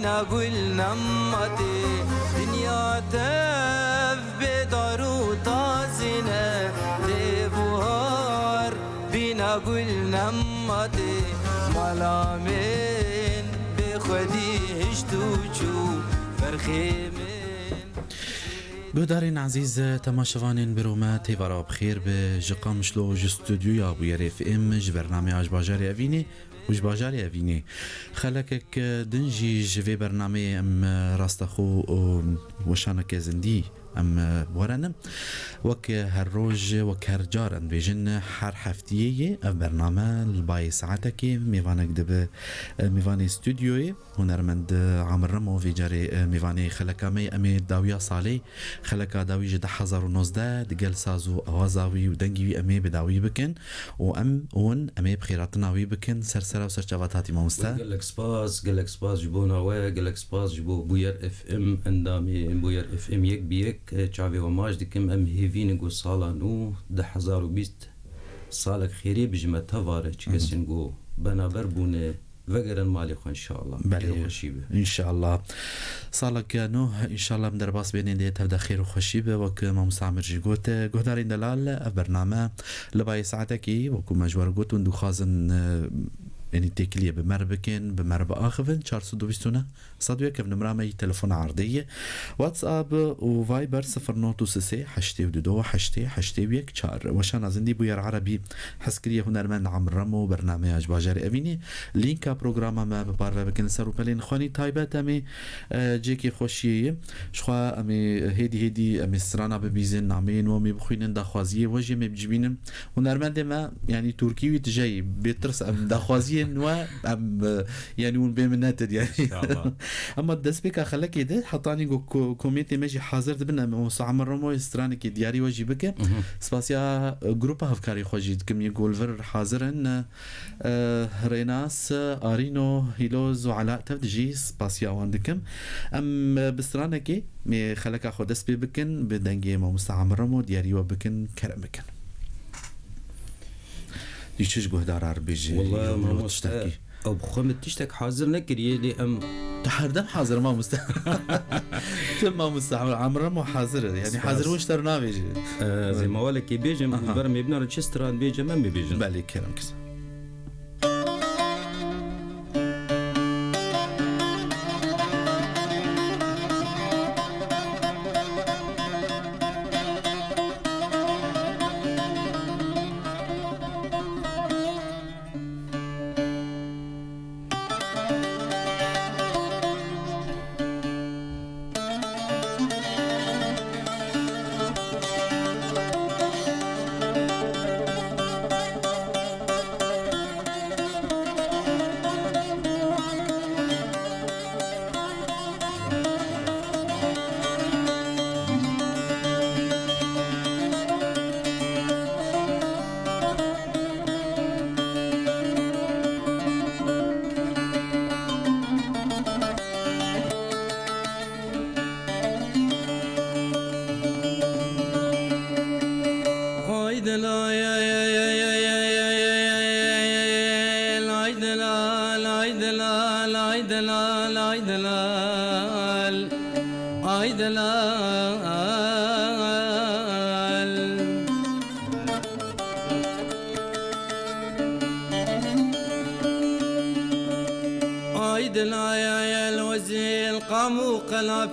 بنقول نمتي دنيا تف بدارو تازنه تبوهار بنقول نمتي ملامين بخدي هشتوچو فرخيمين. بودارين عزيز تماشوانين بروما تيوارا بخير بجقام شلو جستوديو يا ابو يريف ام برنامج باجاري افيني وش باجاري افيني خلكك دنجي جوي برنامج ام راستخو وشانك زندي ام ورنم وك هالروج وك هالجار ان بيجن حر حفتيه برنامج الباي ساعتك ميفانك دب ميفاني استوديوي هنرمند عمر رمو في جاري ميفاني خلكامي امي داويا صالي خلكا داوي جد 2019 دقل سازو اوازاوي ودنجي امي بداوي بكن وام اون امي بخيراتنا وي بكن سرسرا وسرچواتاتي مامستا قالك سباس جبونا وقالك سباس جبو بوير اف ام اندامي بوير اف ام يك بيك چاوي وماج دكم ام هيفين گو سالانو 2020 سالك خيري بجمه تفاره چكسن گو بنابر بونه وگرن مالي خو ان شاء الله بله ان شاء الله صالك نو ان شاء الله مدرباس بين دي تبدا خير وخشيبه وك ما مستعمر جوت غدارين دلال برنامج لباي ساعتكي وكو مجور غوت وندو خازن يعني تكليه بمربكن بمرب اخفن 420 صدويه كيف نمره مي تليفون عرضيه واتساب وفايبر 0996 82 حشتي ويك شار وشان زندي بوير عربي حسكريه هنرمن عمر رمو برنامج باجاري افيني لينكا بروجراما ما ببارفه بكن سرو بلين خاني تايبات امي جيكي خوشيه شخوا امي هدي امي سرانا ببيزن عمين ومي بخوين داخوازيه وجه مي بجبين هنرمن ما يعني تركي جاي بيترس ام داخوازيه و يعني بمنات يعني اما الدسبيكا خلك يده حطاني كوميتي ماشي حاضر بنا مستعمر رمو استرانك دياري واجي بك سباسيا جروب افكاري خوجي كم يقول فر حاضرن ريناس ارينو هيلوز وعلاء تفدجي سباسيا واندكم ام بسترانك مي خلك اخو دسبي بكن بدنجي مستعمر رمو دياري وبكن كرمكن ديشش قهدار عربيجي والله ما مستحكي او بخمت تشتك حاضر نكري لي ام تحردم حاضر ما مستحمل تم ما مستحمل عمره مو حاضر يعني حاضر وش ترنا بيجي زي ما ولك بيجي برمي ابن ريتشستران بيجي ما بيجي بالي كلام كذا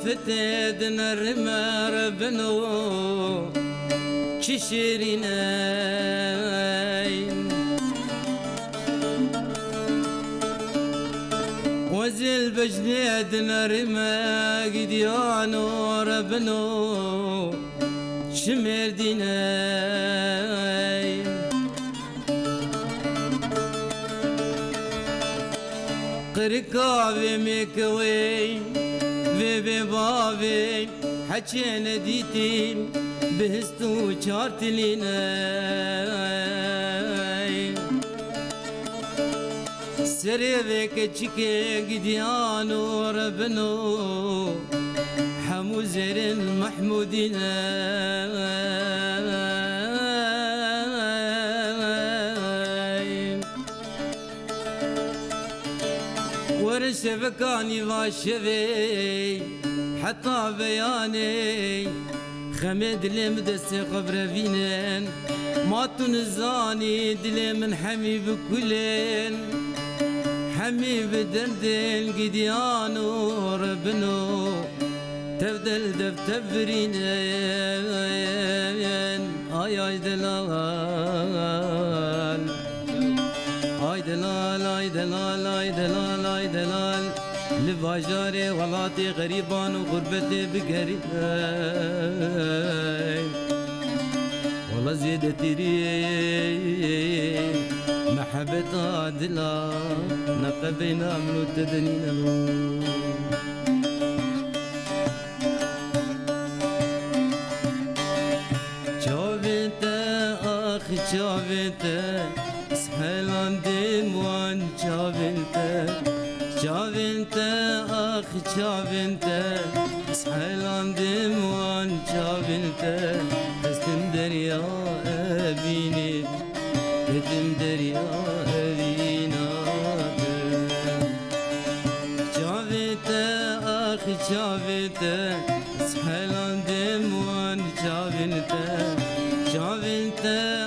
فتد نرمر بنو تشيرينين وزل بجنيد نرمى قديانو ربنو شمر دينين قرقابي مكوي بي بابي حكينا ديتي بهستو شارتلينا سريبك تشكي قديانو ربنو حمو زر محمودنا ورش شبكاني واشبي حتى بياني خمد لم دست قبر فينن ما تنزاني دلي من حمي بكلن حمي بدردن قديان وربنو تبدل دب تبرين آي دلال آي دلال آي دلال آي دلال آي دلال لباجاري ولاتي غريبان وغربتي بقريب والله زيدتي ري محبة دلا نقبنا من التدنين Çavinte, shelandim wan çavinte, çavinte ah çavinte, shelandim wan çavinte, kestim derya evini, kestim derya evina. Çavinte ah çavinte, shelandim wan çavinte, çavinte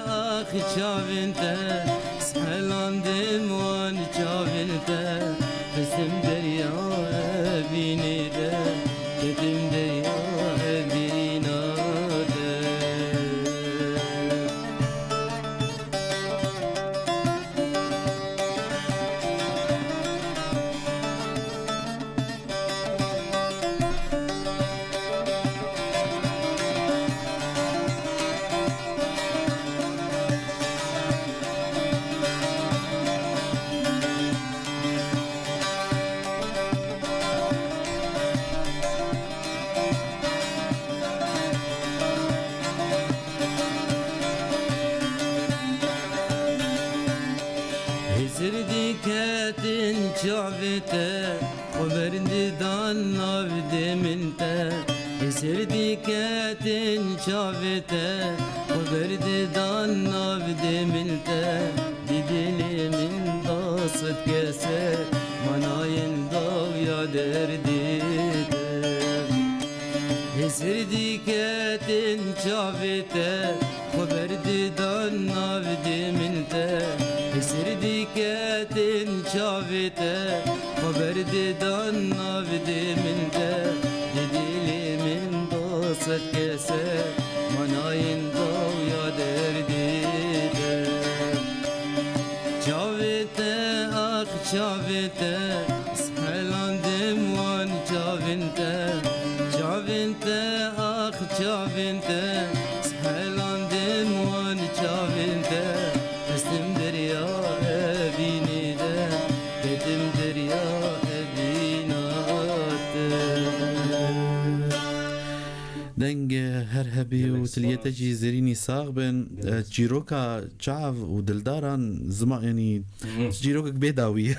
çavinte shelandim wan çavinte kesim derya evini de kedim derya evina de Zirdiketin çavite Haberindi dan navdeminte Zirdiketin çavite Haberindi dan navdeminte Didilimin dasıt kese Manayın davya derdide Zirdiketin çavite Haberindi dan navdeminte Sirdiketin çavite Haberdi dan navdiminde Didilimin dostet kese Manayın davya derdide Çavite ah çavite Shelandim wan çavinte Çavinte ah çavinte Shelandim wan çavinte Kestim derya evini de Dedim derya evina دنگ هر هبی و تلیت جی زرینی ساق بن جیروکا چاو و دلداران زما یعنی جیروکا بیداوی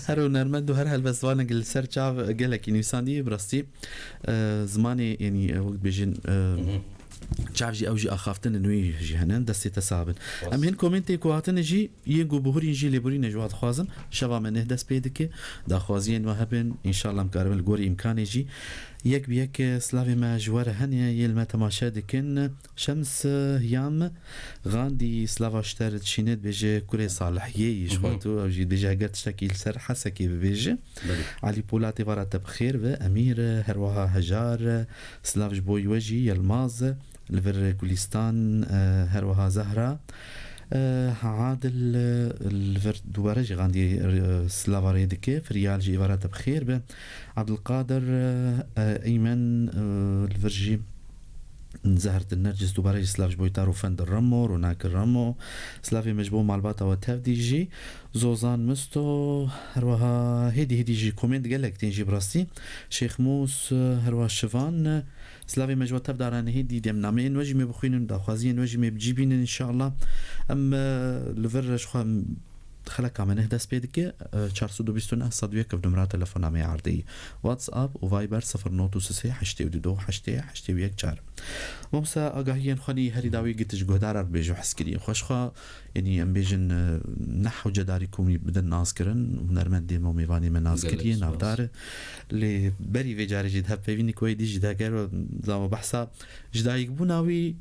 هر و نرمند و هر هلبسوانه گل سر چاو گلک یعنی ساندی براستی زمانی یعنی وقت بجین چاوجی اوجی آخافتن نوی جهنن دستی تسابن ام هن کومنتی کواتن جی یگو بهوری جی لیبوری نجواد خوازم شوا من دست پیدا که دا خوازین و هبن ان شاء الله مکارمل گوری امکان جی یک بیک سلاوی ما جوار هنیا یلما تماشا دکن شمس یام غاندی سلاواشتر تشینت بجه کوری صالحیه شواتو اوجی دجا گرت شکیل سر حسکی بجه علی پولاتی وارات بخیر و امیر هروها هجار سلاوش بوی وجی یلماز الفر كوليستان هروها زهرة عادل الفر دوباره جي غاندي سلافاري دكي فريال جي إبارات بخير به عبد القادر أيمن الفرجي زهرة النرجس دوباره جي سلاف جبويتارو فند الرمو روناك الرمو سلافي مجبو مالباتا وتافدي جي زوزان مستو هروها هيدي جي كومنت قالك تنجي براستي شيخ موس هروها شفان سلافي مجبو تفداران هيدي ديم نامين وجي مي بخوينن داخوازين وجي مي بجيبين ان شاء الله ام لفرش خوا خلك عم نهدس بيدك 429 صدويك بنمرة تلفون عم يعرضي واتساب وفايبر 09 حشتي ودو حشتي ويك جار ممسا اگاهيان خاني هري داوي قلتش جهدار بيجو حسكري خوشخا يعني ام بيجن نحو جداريكم بدن ناسكرن ونرمن دي مومي باني من ناسكري نافدار اللي بري في جاري جد هب فيني كوي دي جدا كيرو زعما بحثا جدايك بوناوي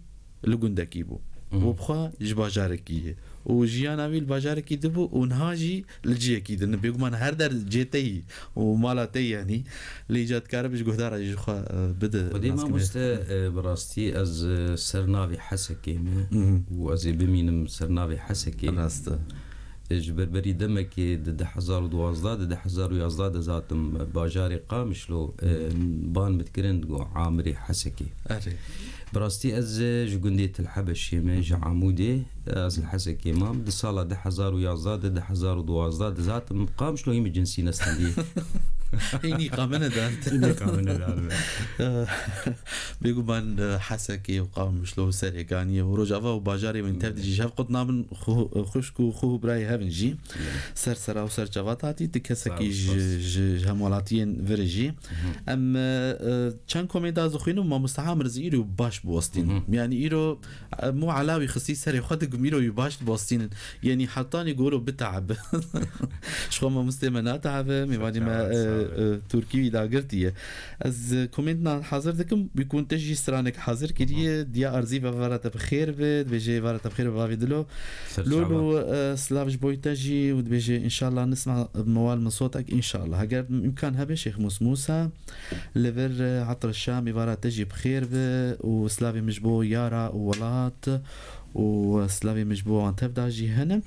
لگندكي بو وبخوا جباجاركي وجيانا ويل باجاركي دبو ونهاجي لجيكي دن بيغمان هر در جيتي ومالاتي يعني اللي جات كاربش جهدار جخوا بدا وديما مست براستي از سرناوي حسكي وازي بمينم سرناوي حسكي راست جبربري دمك د 1012 د 1011 ذاتم باجاري قامشلو بان متكرن عامري حسكي براستي از جوندية الحبش يماج عمودي از الحسكي مام د صالة د 1011 د 1012 ذاتم قامشلو يم جنسي نستندي إني قامنا دانت إني قامنا دانت بيقول من حسكي وقام شلو سريقانية ورجعوا وباجاري من تبدي شاف قطنا من خشكو خو براي هافنجي سر سرا وسر جواتاتي تكسكي جمولاتين فرجي أم كان كوميدا زخينو ما مستعمر زيرو باش بوستين يعني إيرو مو علاوي خصيص سري خدك ميرو يباش بوستين يعني حطاني يقولوا بتعب شو ما مستمنا تعب مبادي ما تركي دا قرتيه از كومنتنا حاضر دكم بيكون تجي سرانك حاضر كريه ديا ارزي بفارت بخير بد بيجي فارت بخير بافيدلو لولو سلافج بوي تجي وبيجي ان شاء الله نسمع موال من صوتك ان شاء الله اگر امكان هبه شيخ موسى ليفر عطر الشام فارت تجي بخير وسلافي مجبو يارا وولات وسلافي مجبو عن تبدا جي هنا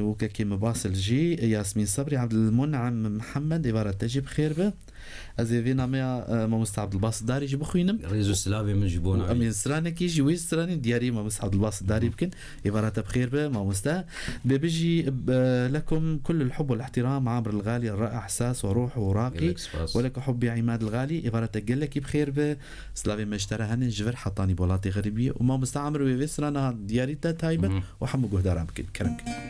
وكاكي مباصل جي ياسمين صبري عبد المنعم محمد إبارة تجي بخير به أزيفينا ما مستعد الباص داري جي بخوينم ريزو سلافي من جبونا أمين سرانك يجي ويس سراني دياري ما مستعد الباص داري يمكن إبارة بخير به ما مستا بيجي لكم كل الحب والاحترام عامر الغالي الرائع إحساس وروح وراقي ولك حبي عماد الغالي إبارة تقلك بخير به سلافي مشترى هن جبر حطاني بولاتي غريبية وما مستعمر ويس سرانا دياري تايبة وحمو جهدار يمكن كرمك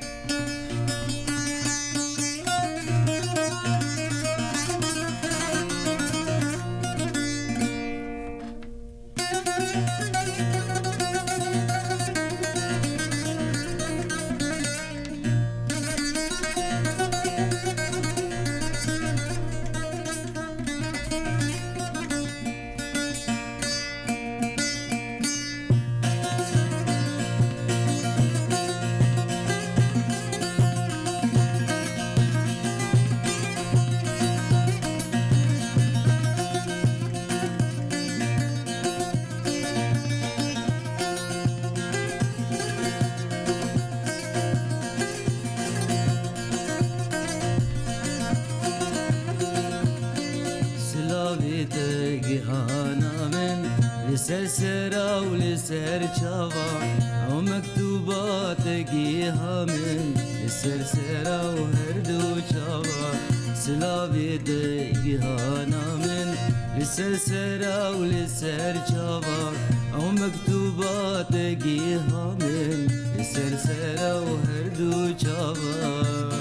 سرسرا ولسر شوا او مكتوبات جيها من سرسرا وهردو شوا سلاوي دجيها من لسرسرا ولسر شوا او مكتوبات جيها من سرسرا وهردو شوا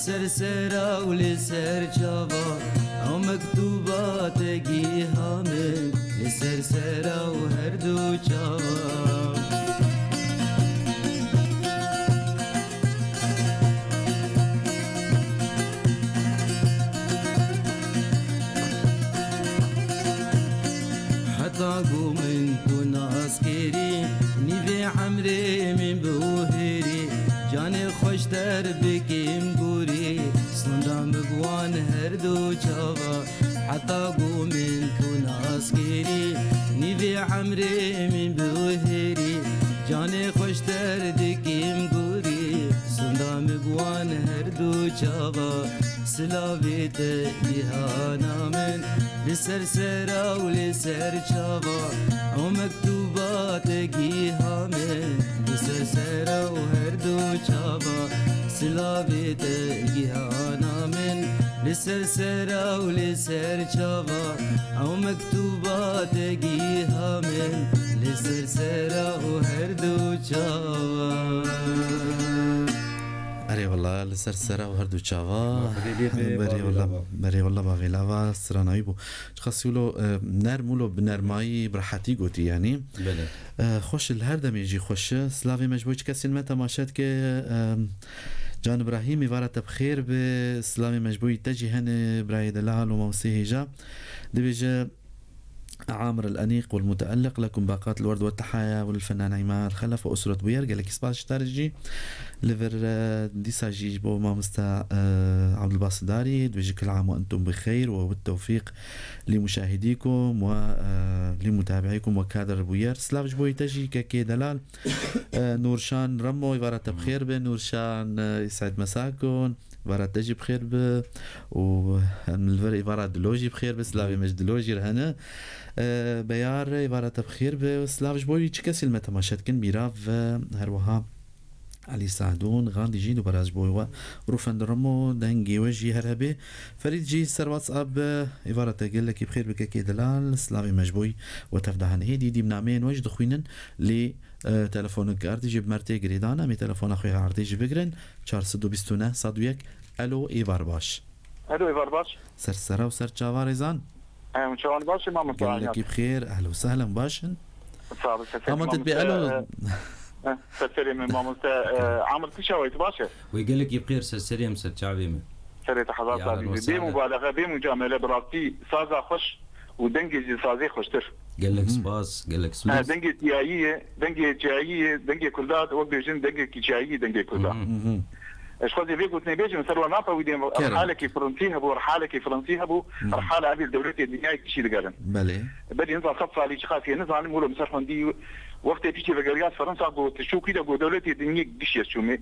سرسرا ولسر جوا او مكتوبات جيها من لسرسرا وهردو جوا حتى قومن هردو چاوا حتى قومن تو ناسكيري نيفي عمري من بوهري جاني خوش دردكيم قوري سندام بوان هردو چاوا سلاويت لهانا من لسر سرا ولسر چاوا او مكتوبات جيها من لسر سرا وهردو چاوا سلاويت لهانا من لسر سرا ولسر چاوا او مكتوبات جيها من لسر سرا وهردو چاوا اري والله لسرسرة وهردو تشافا بري والله باغيلاوا سراناي بو خاص يقولوا نرمولو بنرماي براحتي قوتي يعني خوش الهردم يجي خوش سلافي مجبوج كسي المتا ماشات كي جان ابراهيم يفارت بخير بسلامي مجبوي تجي هن براي دلال وموسيه جا دبيجا عامر الأنيق والمتألق لكم باقات الورد والتحايا والفنان عماد خلف وأسرة بوير قال لك سباش تارجي ليفر ديساجي بو مامستا عبد الباسط داري دوجي كل عام وأنتم بخير وبالتوفيق لمشاهديكم ولمتابعيكم وكادر بوير سلاف بوي تجي كي دلال نورشان رمو يفارت بخير بنورشان يسعد مساكم فارات تجي بخير والفر إفارات دلوجي بخير بسلافي مش دلوجي رهنا بيار إفارات بخير بسلاف بوي تشكسي المتماشات كن بيراف هروها علي سعدون غاندي جيدو براج بوي وروفن درمو دنجي وجي هربي فريد جي سر واتساب إفارات قال لك بخير بكاكي دلال سلافي مجبوي وتفدهن هيدي دي منامين وجد خوينن لي تلفونك أرتيجي بمرتي قريدانا مي تلفون أخويا أرتيجي بقرن 429 صدويك ألو إيفار باش ألو إيفار باش سرسرة وسر جاوا ريزان مشوان باش ما مطلع قال لك بخير أهلا وسهلا باشن صعب أما تتبي ألو سرسري من مامستا عامر تشاويت باشا ويقول لك بخير سرسري مسر جابي من سريت حضرتك بمبالغة بمجاملة براسي سازا خوش ودنجي سازي خوشتر قال لك سباس قال لك سباس دنجي تيايية دنجي تيايية دنجي كلدات وقت بيجن دنجي كيشايية دنجي كلدات ايش قصدي فيك قلت نبيجي مثلا نابا ودي رحالة فرنسيها بو رحالة فرنسيها بو رحالة أبي الدولة الدنيا كشي دقالن بدي نزل خط صالي شخاصي نزل نقوله مسرحون دي وقت بيجي بقريات فرنسا قلت شو كده قلت دولة الدنيا قديش يشومي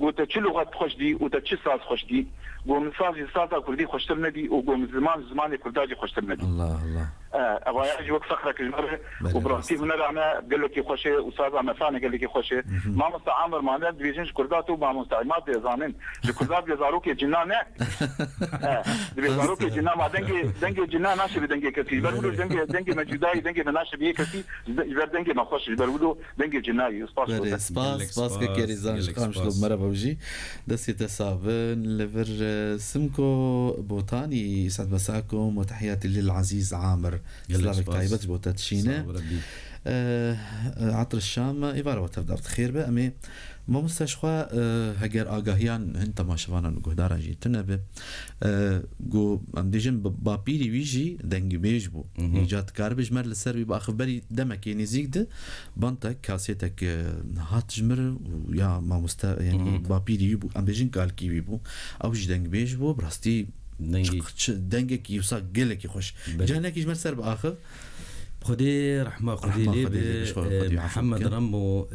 قلت تشي لغات خوش دي وتشي ساز خوش دي قوم سازا كردي خوشترنا دي وقوم زمان كرداجي خوشترنا دي الله ابغى اجي وقت صخرك المره وبراسي هنا انا قال لك خوش استاذ مساني قال لك خوش ما مستعمر ما ديفيجن كرداتو ما مستعمات زامن الكردات بيزاروك جنان بيزاروك جنان ما دنجي جنان ماشي بدنجي كثير بقولوا دنجي مجداي دنجي مناش بيه كثير دنجي ما خوش بقولوا دنجي جناي سباس كيريزان شكرا مره بوجي دسي تسابن لفر سمكو بوتاني يسعد مساكم وتحياتي للعزيز عامر سلامك طيبت بوتاتشينا عطر الشام إيفارة وتفضل خير بقى أمي ما مستشفى هجر آگاهيان هنتا ما شفانا نقدر جيتنا به جو ام ديجن بابيري ويجي دنگ بيج بو إيجاد كاربج مر للسر بيبقى خبري دمك يعني زيك ده بنتك كاسيتك هات جمر ويا ما مستا يعني بابيري بو ام ديجن كالكي بيبو أو جي دنگ بيج بو براستي دنگك يوصل قلك يخش جهنك يجمر سر بآخر خدي رحمة خدي محمد رمو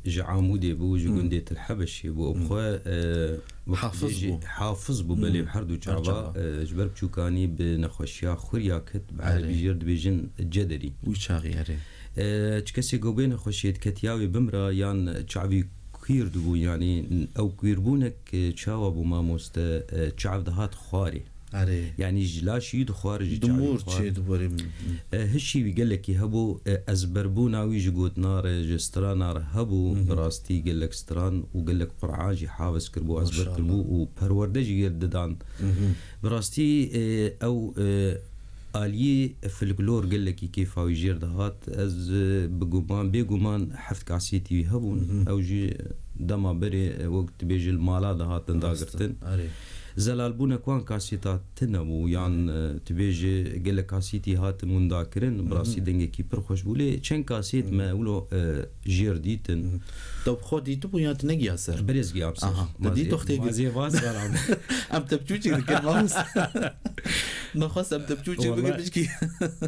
جعامودي بو جندية الحبشي بو أبخوا حافظ بو بلي بحردو جعبا جبر بشوكاني بنخوشيا خوريا كت بعد بيجرد بيجن الجدري ويشاغي هري تكسي قوبين خوشيت كتياوي بمرا يان شعبي كوير دبو يعني أو كويربونك شاوا بو ماموست شعب دهات خواري يعني جلاش يد خارج دمور شيء دبوري هالشي بيقول لك يهبو ازبربونا ويجي قوت نار جستران نار هبو براستي قال لك ستران وقال لك قرعاجي حافظ كربو ازبر كربو وبروردجي يرددان براستي او آلية فلكلور قال لك كيف هاو يجير دهات از بيقومان حفظ كاسيتي هبون او جي دما بري وقت بيجي المالا دهات انداغرتن زلال بونا كوان كاسيتات تنبو يعني تبيجي قال كاسيتي هات من ذاكرين براسي دنگي كي پر خوش بولي چن كاسيت ما ولو جير ديتن طب خودي تو يا تنقي ياسر بريز جاب دي تختي مازي فاس ام تبچوچي كلمه ما خاص ام تبچوچي بقى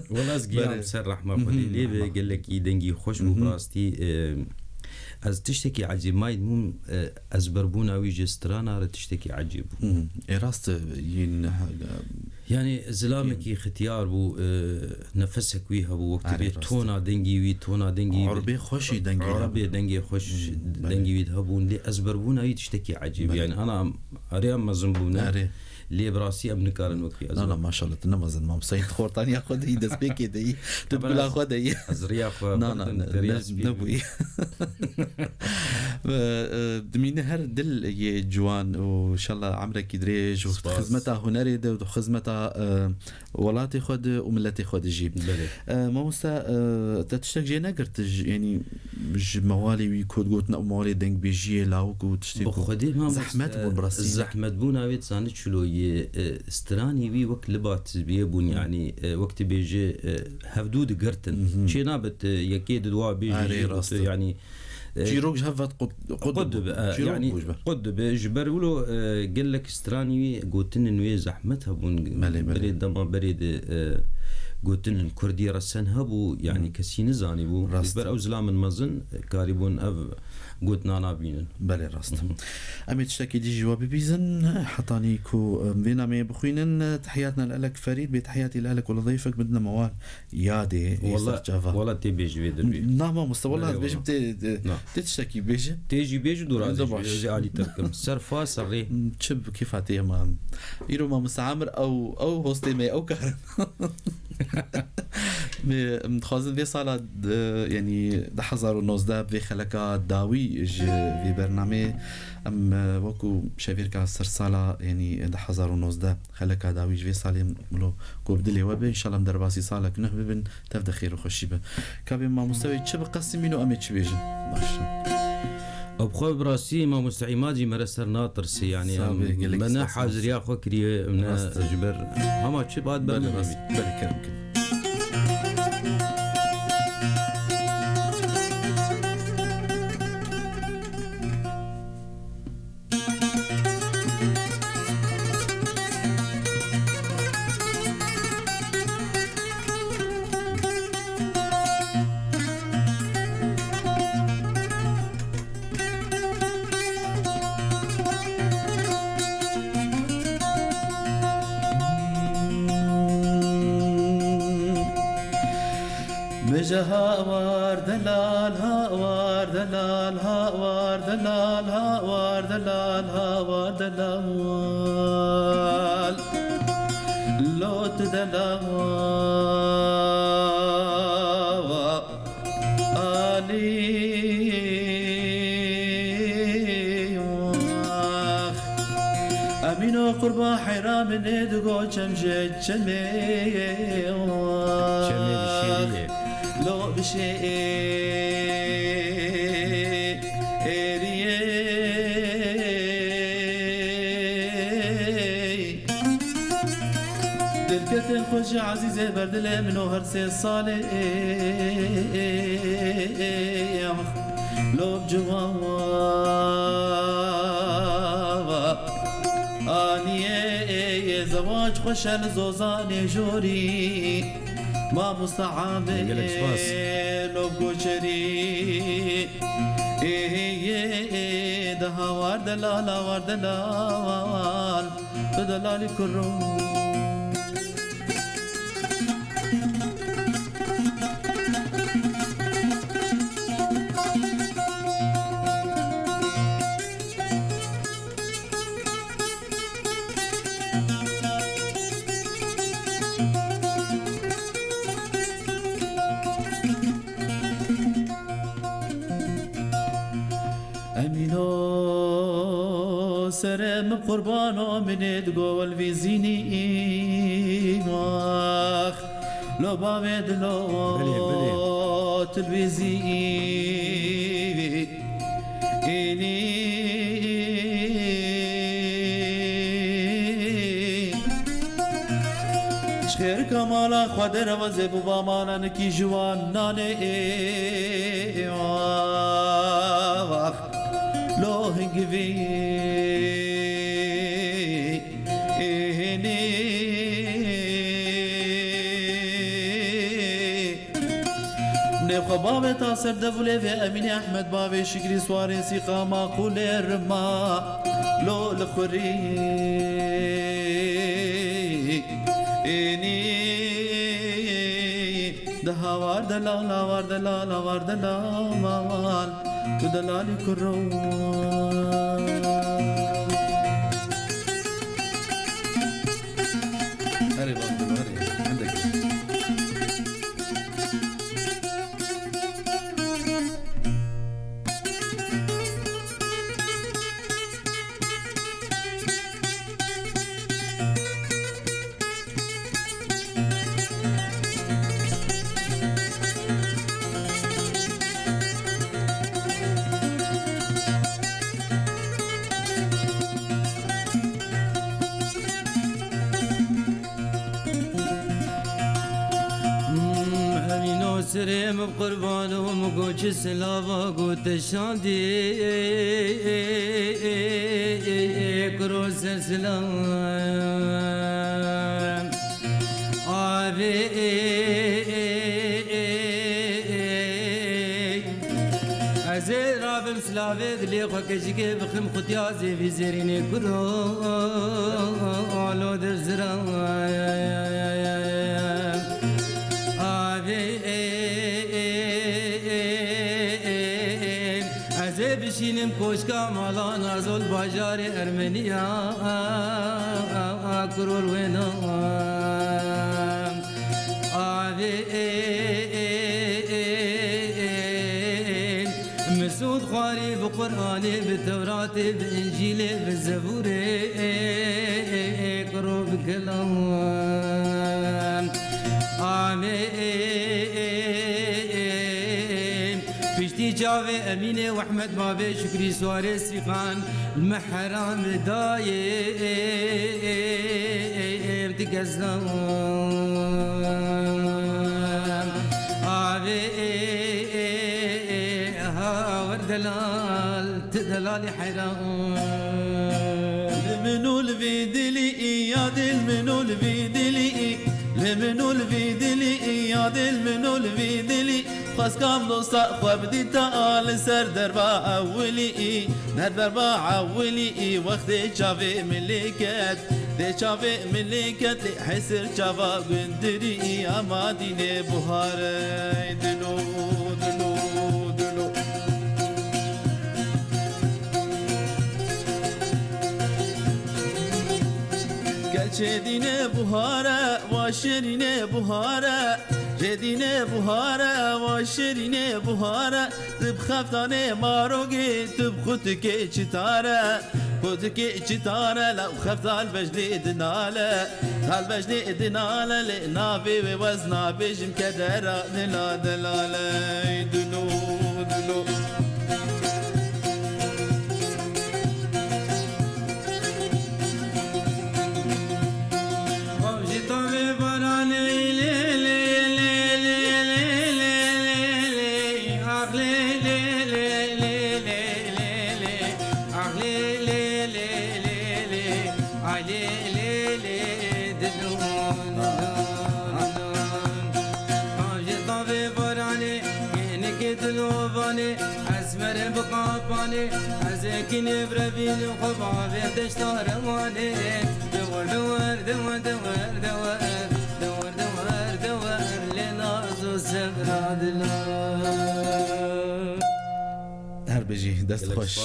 والله زغيام سر رحمه خدي لي قال لك دنگي خوش براستي از تشتكي عجيب ماي مو از بربونا ويجسترانا تشتكي عجيب راست يعني زلامك اختيار بو نفسك ويها بو وقت بي تونا دنگي عربي خوشي دنگي عربي دنگي خوش دنگي ويدهبون لي از بربونا تشتكي عجيب يعني انا اريم مزنبونا لي براسي ام نكارن وقت لا ما شاء الله تنمزن ما مسيت خورتان ياخذ هي دس بيكي دي تبلا خذ هي ازريا نبوي دمين هر دل يجوان وان شاء الله عمرك يدريج وخدمتها هنري ده وخدمتها ولاتي خد وملتي خد جيب ما مسا تشتك جينا قرت يعني مش موالي ويكود قوتنا موالي دنگ بيجي لاوك وتشتكو زحمت بون براسي زحمت بون اويت سانت شلو استراني بي وقت لبات بيبون يعني وقت بيجي هفدود قرتن شي نابت يكيد دوا بيجي يعني جيروج هفت قد يعني قد بجبر ولو قال لك استراني قوتن انه زحمتها بون بريد دما بريد قوتن كردي رسن هبو يعني كسين زاني بو بر او زلام المزن كاريبون اف قوتنا نابين بله راست امي تشتكي دي جواب بيزن حطاني كو بينا مي بخوينن تحياتنا لك فريد بتحياتي لك ولضيفك بدنا موال يادي والله تبيج بيدربي نعم مستوى والله بيج تشتكي بيج تيجي بيج دورازي علي تركم سرفا سري تشب كيفاتي ما يرو ما مستعمر او هوستي مي او كهرم متخازن في صالة يعني 2019 في خلقات داوي في برنامج ام وكو شافيركا سر صالة يعني 2019 خلقات داوي في صالة ملو كوبدلي وبه ان شاء الله مدرباسي صالة كنه ببن تفد خير وخشيبه كابي ما مستوي تشب قسمينو امي تشبيجن باش أبخو براسي ما مستعماجي مرسر ناطرسي يعني منا حاضر يا أخو كريه منا جبر هما شي بعد برنامج بالكرم هاوار دلال هاوار دلال هاوار دلال هاوار دلال هاوار دلال لوت دلال علي امينو قربا حرام ندغو چمجه چمي لو بشيء دلكت خوش عزيزة بردلة منو هرسي صالح لو بجواب آنية زواج خوش الزوزاني جوري ما مستعامل لو كوشري ده هوار دلال هوار دلال بدلال كرو سرم قربانو من دقو الفيزيني ماخ لو بامد لو تلفزي إني خير كمالا خدر وزب بامانا نكي جوان ناني واخ لو هنجفي نبقى بابي تاصر دفولي في أمين أحمد بابي شكري سواري سيقا ما قولي الرما لو لخوري إني دها وارد لا لا وارد لا لا وارد لا مال كدلالي كرو هري بابي هري عندك سرم بقربان ومقوش سلافا قوت الشاندي كروس سلام آبي أزير رابم سلافي دلي خوكشكي بخم خطيازي في زيريني كرو علو در زرام بشینم کوشکا مالان ارزول باجار ارمنیا کرول وینا آوی مسعود خواری بقرآنی بتورات بانجیل بزبور کرو بکلام بشتي جاوي أمينة وأحمد بابي شكري سواري سيقان المحرام دايم تقزلام آبي هاور دلال تدلالي حيران لمنو الفيدلي ياد المنو الفيدلي لمنو الفيدلي ياد المنو الفيدلي خاص كام دوستا خبدي تعال سر دربا أولي نر دربا أولي وقت شافي ملكت دي شافي ملكت حسر شافا قندري أما ديني بهار دلو دلو دلو گلچه دینه بوهاره و شرینه بوهاره جدینه بوهاره و شرینه بوهاره تب خفتانه ماروگی تب خودکی چتاره خودکی چتاره لو خفتال بجلی دناله تال بجلی دناله لنابی و وزنا بیجم کدره دلا دلاله دلو دلو كني بربين وخبابي دشتار واني دور دور دور دور دور دور دور دور لنازو سبرادنا هر بيجي دست خوش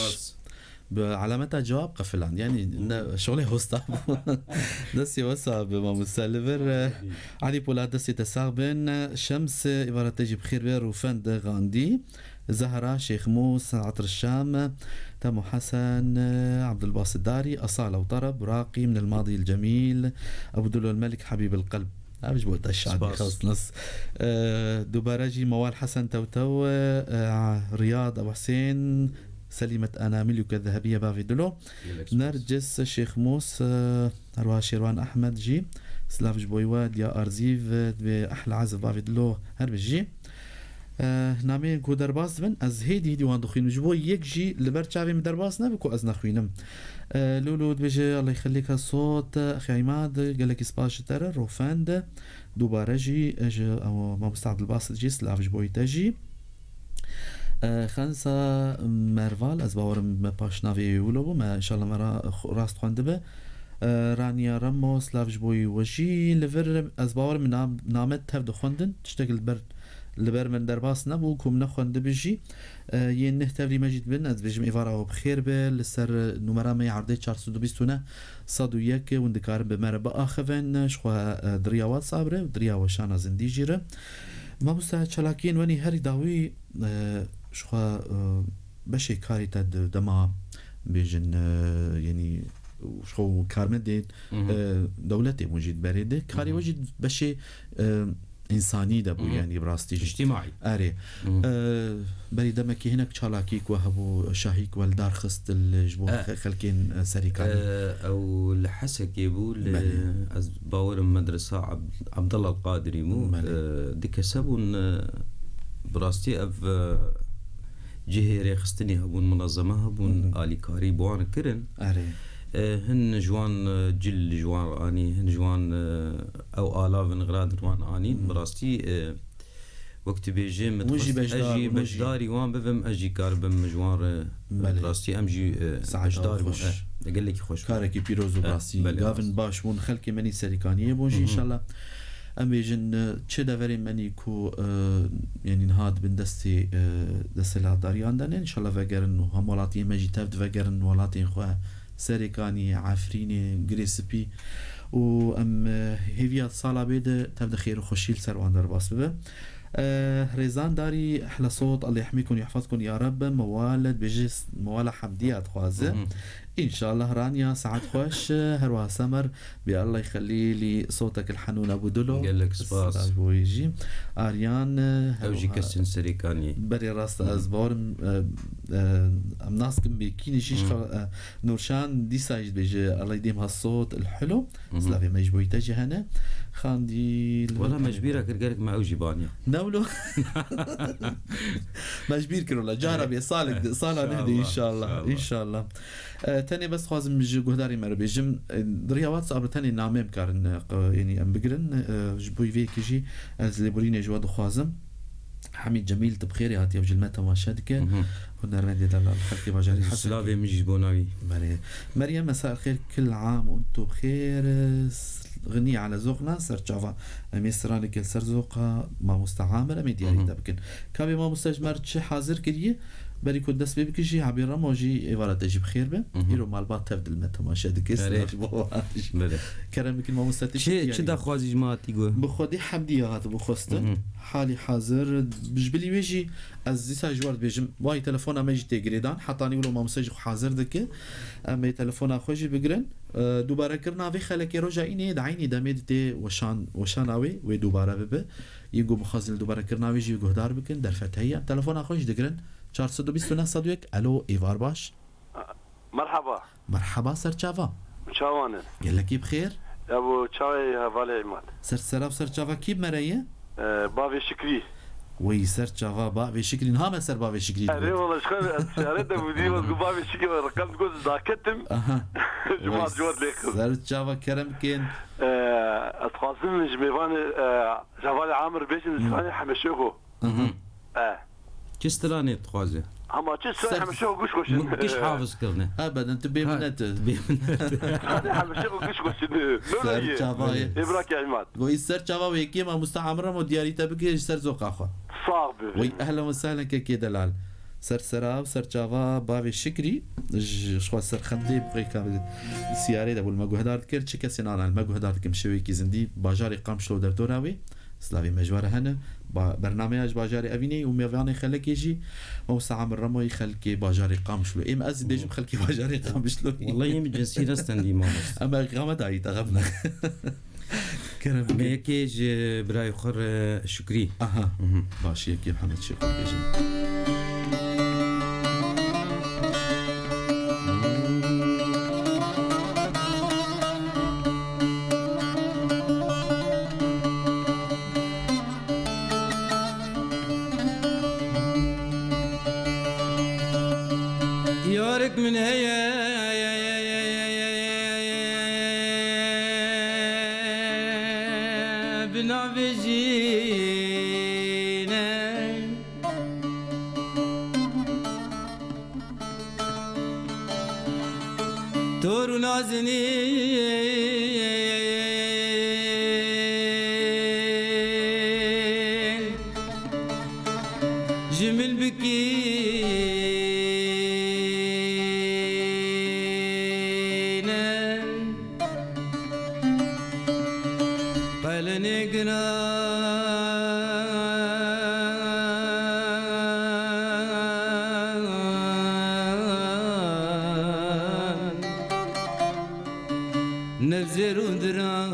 بعلامتها جواب قفلان يعني شغلي هوستا دسي وسا بما مسلفر علي بولا دسي تساغبن شمس إبارة تجي بخير بير وفند غاندي زهرة شيخ موس عطر الشام تامو حسن عبد الباسط داري أصالة وطرب راقي من الماضي الجميل أبو دلو الملك حبيب القلب مش بقول الشعبي خلص نص دوبارجي موال حسن توتو رياض أبو حسين سليمة أنامليك الذهبية بافي دلو نرجس شيخ موس أروها شيروان أحمد جي سلافش بويواد يا أرزيف بأحلى عزف بافيدلو هر بجي نامين كو درباس بن از هيدي ديوان دخين جبو يكجي لبر شافي من درباس نبكو از نخوينم لولو بيجي الله يخليك الصوت اخي عماد قال لك سباش ترى روفاند دوباره جي اجي او ما مستعد الباس جي سلافش بوي تجي خمسة مروال از باورم ما باش نافي ولو ما ان شاء الله مرا راست خواندبه رانيا رمو سلافش بوي وجي لفر از باورم نامت تفد خوندن تشتغل لبر من درباس نبو كم نخوند بجي ين نهتفري مجيد بن از بجم إفارة بخير به لسر نمرة مي عرضي 420 صدو يك وندكار بمرة بآخفن شخوا درياوات صابرة دريا وشانا زندي جيرة ما بسا چلاكين وني هري داوي شخوا بشي كاري تد دما بيجن يعني شخو كارمدين دولتي موجود بريده كاري وجد بشي إنساني دبو يعني براستي اجتماعي أري بري دمكي هناك شالاكيك وهبو شاهيك والدار خست الجبو خلكين سريكان أو لحسك يقول از باور مدرسة عبد الله القادري مو ديك سبون براستي أف جهيري خستني هبون منظمة هبون آلي كاري بوان كرن أري هن جوان جل جوان آني هن جوان أو آلاف نغراد جوان آني براستي وقت بيجي أجي بجداري وان بفهم أجي كار بم جوان براستي أمجي بجداري وان قال لك خوش كاركي بيروزو براستي غافن باش بون خلكي مني سريكانية بونجي إن شاء الله أم بيجن تشدا فري مني كو يعني نهاد بن دستي دستي داريان دان إن شاء الله فجرن همولاتي مجي تفد فجرن ولاتي خواه سريكاني عفريني غريسبي و ام هيفيات صالا بيد تبدا خير وخشيل سروان درباس ببه ريزان داري احلى صوت الله يحميكم ويحفظكم يا رب موالد بجس موالة حمديات خوازه ان شاء الله رانيا سعد خوش هروها سمر بي الله يخلي لي صوتك الحنون ابو دلو قال لك سباس ابو يجي اريان اوجي كسن سريكاني بري راست ازبور ام ناسكم بكيني شيش نورشان دي سايد بيجي الله يديم هالصوت الحلو سلافي مجبوي تجي هنا خاندي والله مجبيرة كرقالك ما اوجي بانيا نولو مجبير كرولا جارب يا صالح صالح نهدي ان شاء الله ان شاء الله تاني بس خوازم جي جهداري مرة بيجم دريا واتساب تاني نامي بكارن يعني ام بقرن جبوي فيك يجي از ليبوليني جواد خوازم حميد جميل تبخيري هاتي وجل ماتا ما شادك كنا رندي دلال الخلقي باجاري حسن سلافي مجي بوناوي مريم مساء الخير كل عام وانتم بخير غنية على ذوقنا سرجافا ميسراني كل سرزوقها ما مستعاملة ميدياري تبكن كابي ما مستجمر تشي حاضر كريه بري كود دست بيبكشي عبير رموجي إيوارا تجي بخير به يرو مالبات تبدل متى ما شاد كيس كرم يمكن ما مستتشي شي دا خوازي جماعتي جو بخودي حمدي هات بخوسته حالي حاضر بجبلي ويجي أزيسا جوارد بيجم واي تلفونا ما يجي تجريدان حطاني ولو ما مستجي حاضر دك أما تلفونا خوجي بقرن دوباره كرنا في خلك رجع إني دعيني دميدتي وشاناوي ودوباره ببه يجو مخازن دوباره كرنا ويجي جهدار بكن درفت هي تلفونا خوش دقرن 429 صدوق الو ايفار باش مرحبا سر تشافا شاوانه قال لك بخير ابو تشاي هفالي عماد سر سراب سر تشافا كيف مريه بابي شكري وي سر تشافا بابي شكري نها سر بابي شكري اي والله شكون اريد ابودي بابي شكري رقم تقول ذاكتم جماعه جواد ليك سر تشافا كرم كين اتخاصم جميفان جوال عامر بيش نسخاني حمشوكو كستلاني تخوازي اما تشي حمشوكو قش مش حافظ كرنا ابدا تبي منت حمشوكو قش سر تشافا ابراك يا عماد وي سر تشافا ويكي ما مستعمره مدياري تبكي سر زوق اخو صعب وي اهلا وسهلا كي دلال سر سراب سر تشافا بابي شكري شو سر خندي بغي كامل السياره دبل ما جهدار كير تشي كسينا ما جهدار كم شوي كي زندي باجاري قام شلو دردوراوي سلافي مجواره هنا برنامج باجاري أبيني وميفاني خلك يجي ومستعمل رمو يخلكي باجاري قام شلو إما أزيد بيجي خلكي باجاري قام شلو والله يم جنسي رستندي ما أما غامد عيد أغفنا كرم ميكيج براي خر شكري أها باشي يا محمد شكري بيجي يارك من هيا بنافجينا تور نازني جمل بكينا قال نقرا نفزر ودرام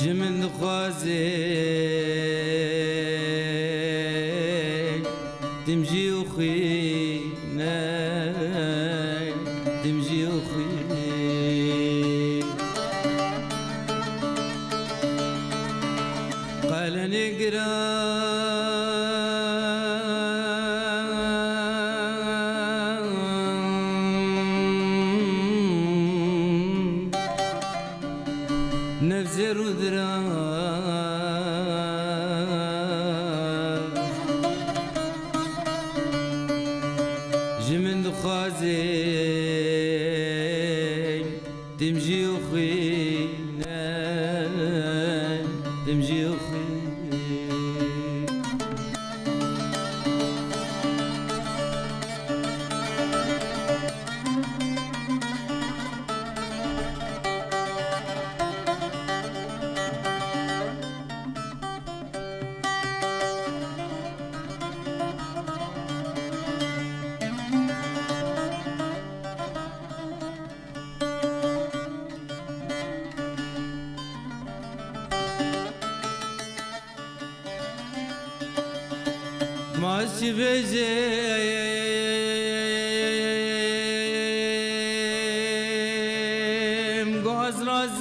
جمن خوازي تمجي وخينا تمجي وخينا قال نقرا نفزر ودرا جمن دخازي تمجي وخينا تمجي وخينا ماشي بجيم قاز رازيكم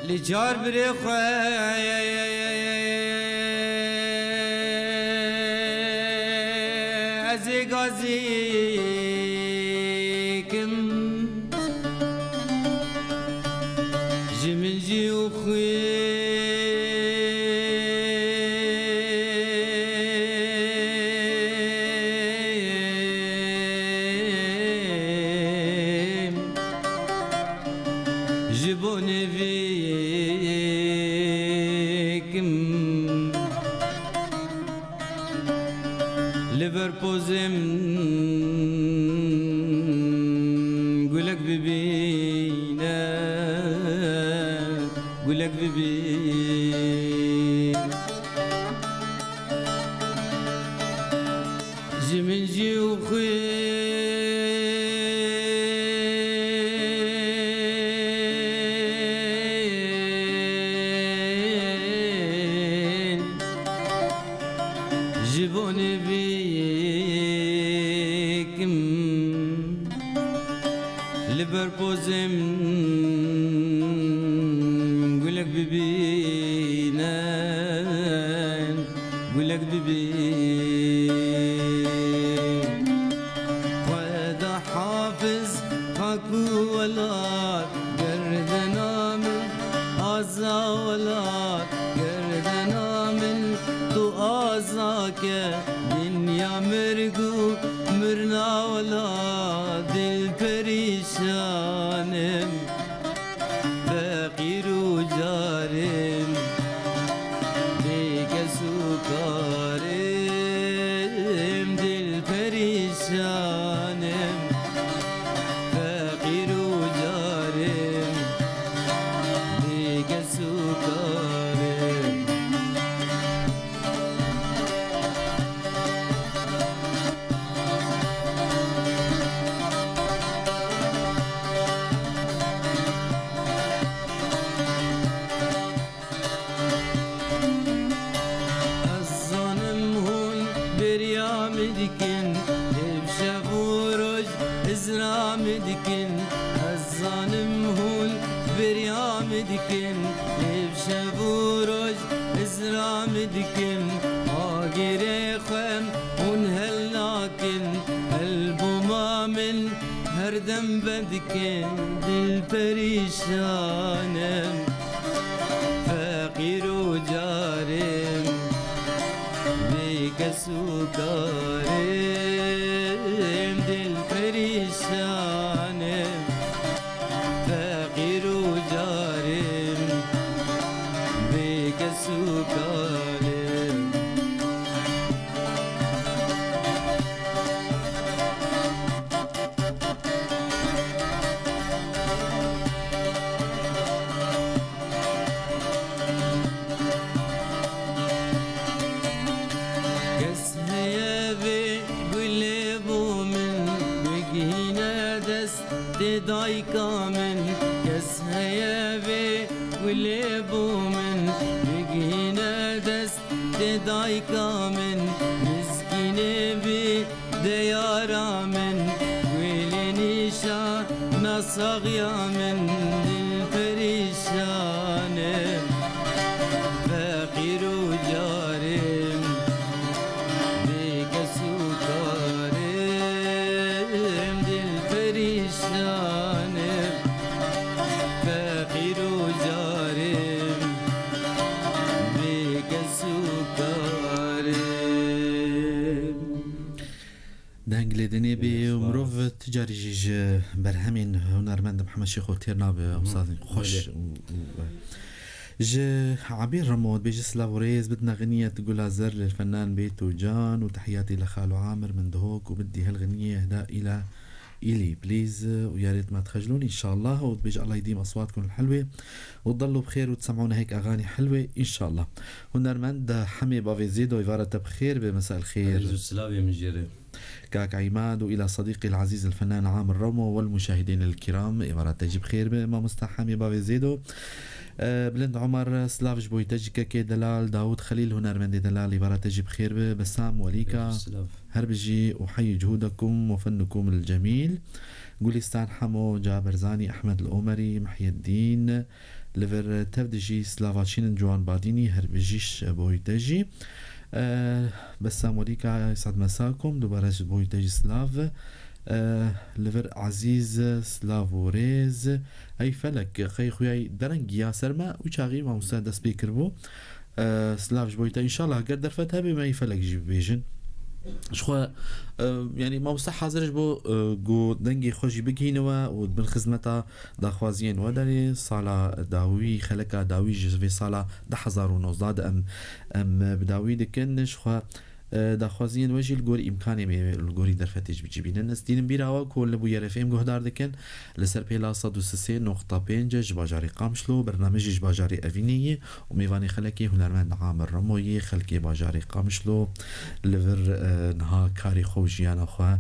لجار بريخة أزي قازيكم جمنجي وخيم جبوني فيكم ليفربوزم قولك ببينا قولك ببين جمنجي وخيل جبوني بيكم ليفربوزم قولك ببينا قولك ببين خذ حافظ خاكو ولاد قرد نامل آزا ولاد قرد نامل تو آزاك دنيا مرقو مرنا ولاد البريشانم فقير وجارم بيك سكارم دل بريشانم فقير وجارم بيك سكارم الظالم هون بريام دكن إزرام دكن الظالم هول بريام دكن يبشبو روج إزرام دكن آقيري خم ونهلاكن البوما من هردم بدكن دل بريشانم فقير وجارم بك سكارم دل بريشانم فقير وجارم بك سكارم دايكا من يسهيا بي وليبو من بقينا دست دايكا من مسكين بي ديارا من ولنيشا نصغيا من دل فريشان فقير وجارم بك سكارم دل فريشان فقير وجارم بك سكارم دنگ لدنی بی مروف تجاری جیج برهمین هنرمند محمد شيخ وتيرنا بأستاذ خوش عبير رمود بيجي سلافوريز بدنا غنية تقول زر للفنان بيتو جان وتحياتي لخالو عامر من دهوك وبدي هالغنية اهداء الى إلي بليز ويا ريت ما تخجلون إن شاء الله وبيجي الله يديم أصواتكم الحلوة وتضلوا بخير وتسمعونا هيك أغاني حلوة إن شاء الله. هنرمند حمي بافيزيدو يفارت بخير بمساء الخير السلام من جيري كاك عماد وإلى صديقي العزيز الفنان عامر رمو والمشاهدين الكرام إمارات تجيب خير بما مستحمي بافيزيدو بلند عمر سلاف جبوي تجيكا كي دلال داود خليل هنرمند دلال إمارات تجيب خير بسام وليكا هربجي وحي جهودكم وفنكم الجميل جوليستان حمو جابر زاني أحمد الأمري محي الدين لفر تفدجي سلافاتشين جوان باديني هربجيش بويتجي بسام وليكا يسعد مساكم دوباره بويتجي سلاف لفر عزيز سلافوريز أي فلك خي خوياي درنج ياسر ما وشاغي ما مساعد سبيكر بو سلاف جبويتا إن شاء الله قدر فتها بما يفلك جيب بيجن شخوا يعني ما مستح حاضرش بو جو دنگي خوشي بگينوا وبالخدمتا داخوازين ودري صالا داوي خلقا داوي جزوي صالا 2019 ام بداوي دكن شخوا داخوازين وجه الجوري إمكاني الجوري درفتش بتجيبين الناس دين بيراوا كل بو يرفهم جهدار دكن لسر بيلا صدو سسين نقطة بينج باجاري قامشلو برنامج باجاري أفينية وميفاني خلكي هنرمند عامر رموي خلكي باجاري قامشلو لفر نها كاري خوجيانا خوا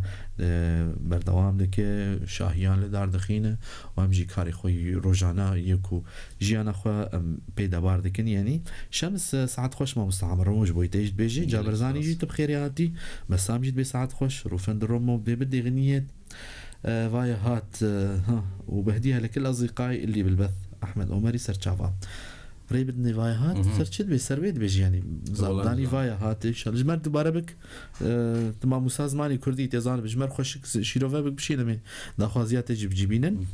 بردوام دكه شاهيان لدار دخينه وامجي كاري خوي روجانا يكو جيانا خوا بيدا بار دكن يعني شمس ساعات خوش ما مستعمر رموج بويتيج بيجي جابرزاني جيت بخيرياتي بس جيت بساعات خوش روفند رومو بدي غنية فايا هات وبهديها لكل أصدقائي اللي بالبث أحمد عمري سرچافا ري بدني فايا هات سرچت بسربيت بيجي يعني زبداني فايا هات إن شاء الله جمر دوباره بك تمام مساز ماني كردي تزان بجمر خوشك شيروفا بك بشيلمي داخوازيات تجي بجيبينن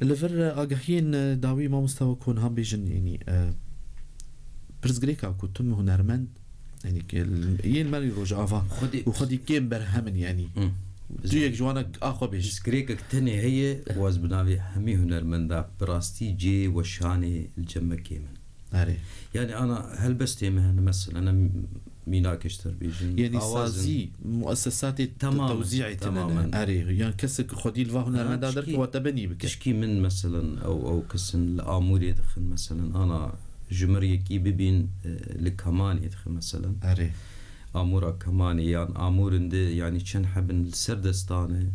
اللي آگاهين داوي ما مستوى كون هم بيجن يعني برزغريكا كنتم هنرمند يعني يين مالي رجعافا وخدي كيم برهمن يعني دويك جوانك اخو بيش سكريكك تاني هي واز بنابي همي هنرمندا براستي جي وشاني الجمة كيمن أري يعني انا هل بس تيمهن مثلا انا ميناك اشتر بيجن يعني سازي مؤسساتي توزيعي تماما أري يعني كسك خدي الفا هنرمندا درك وتبني بك تشكي من مثلا او كسن الامور يدخل مثلا انا جمرية كي ببين لكمان يدخل مثلا أري امور كمان يعني امور يعني شنحب السردستانه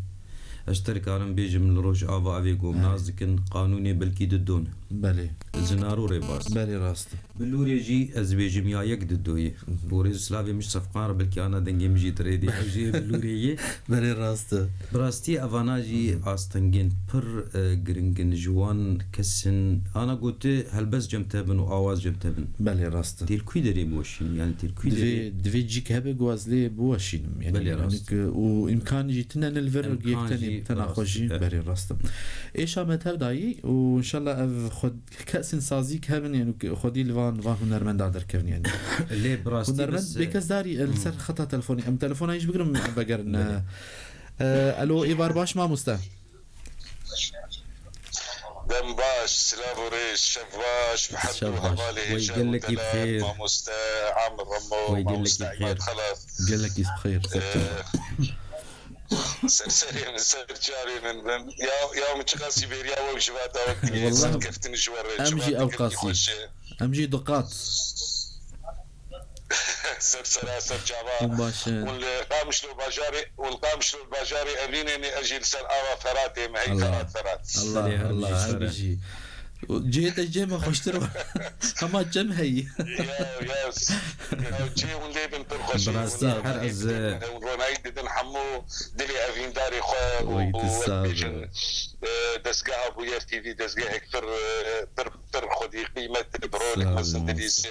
اشترك عالم بيجي من الروج آفا أفيكم ناس كن قانوني بلكي ددون بله زنارو ريباس بله راست بلوري جي از بيجي ميا يك ددوي بوريز سلافي مش صفقان بلكي أنا دنجي مجي تريدي أجي بلوري بله راست براستي أفاناجي أستنجين بر جرينجن جوان كسن أنا قلت هل بس جمتابن وآواز جمتابن بله راست تيل كويدري موشين يعني تيل كويدري دوی جیک هبه گوازلی بوشینم بله راست. و امکان جیتنا الفر امکان یک جی تنی تناخوشی راست. بله راست ایش هم تبدایی و ان شاء الله خود کس سازی کهبن یعنی خودی لوان و هنرمند دادر کهبن یعنی اللي براستي هنرمند بس بکس داری السر خطا تلفونی ام تلفون ایش بگرم بگرن الو ایوار باش ما مستا دم باش سلافو ريش شفاش محمد شفاش. وحمالي ويقول لك بخير. ما عامر رمو ويقول ما لك عماد بخير. خلف قال لك بخير سرسري من سرجاري من يا متشقاسي بيريا وشباتا وقتي والله كفتني جوار امجي اوقاسي امجي دقات سرسرا سرجابا مباشر والقامش لو الباجاري أبيني أجي لسر آوا فراتي ما هي الله. فرات الله الله بيجي جيت جيمه خوشترو هما جم هي يا جي ولي بنت الخشي براستي حرز ونايد دن حمو دلي أفين داري خو ويتساب دسقها بوير تي في دسقها كثر بر خدي قيمة برولك سلام مثلا عليكم. دليس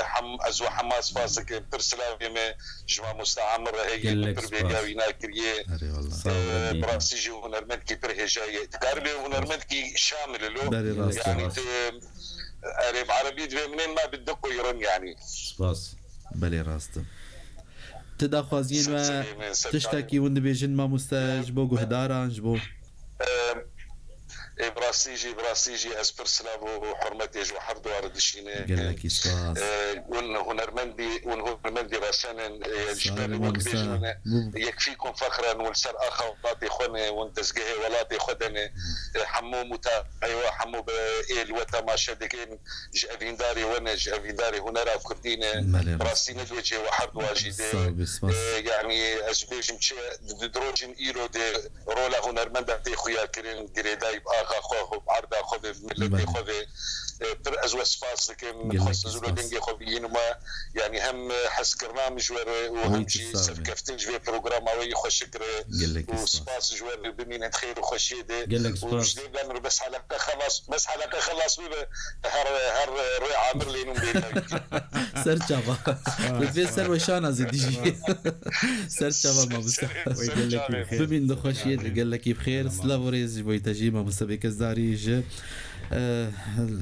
حم أزو حماس فاسك برسلام يما جماعة مستعمر هي قال لك بربيجا ويناكريه اري والله براسي جي هنرمند كي برهي جاي تقاربي هنرمند كي شامل له باري راست يعني راست. قريب عربي دبي منين ما بدك يرن يعني سباس بله راست تدا خوازين و تشتكي وند بيجن ما مستجبو قهدارا جبو براسيجي اسبرسلاب وحرمتي جو حرد واردشينه قال لك اسباس ونهرمندي راسانا جبال ما مسا يكفيكم فخرا والسر اخا ولاطي خوني وانتسقه ولاتي خدني حمو متا ايوا حمو بايل وتا ما شدكين جافين داري وانا جافين داري هنا راه كردينه براسي ندوجي وحرد واجدي يعني اسبيج مشي دروجين ايرو دي رولا هنرمندا تي خويا كرين جريداي باخا خو بعرض خو ملتي خو بر ازواج سباس كم خص زولو دنجي خو بينما يعني هم حس برنامج وهم شي سركفتين في بروجرام وي خوش شكر وسباس جوار بمين خير وخوش يدي ومش دايما بس حلقه خلاص بس حلقه خلاص هر روي عامر لي نوم بينا سر جابا بتفي سر وشانا زديجي سر جابا ما بس ويقول لك بخير بمين دخوشي قال لك بخير سلافوريز بويتاجي ما مسبك الزاري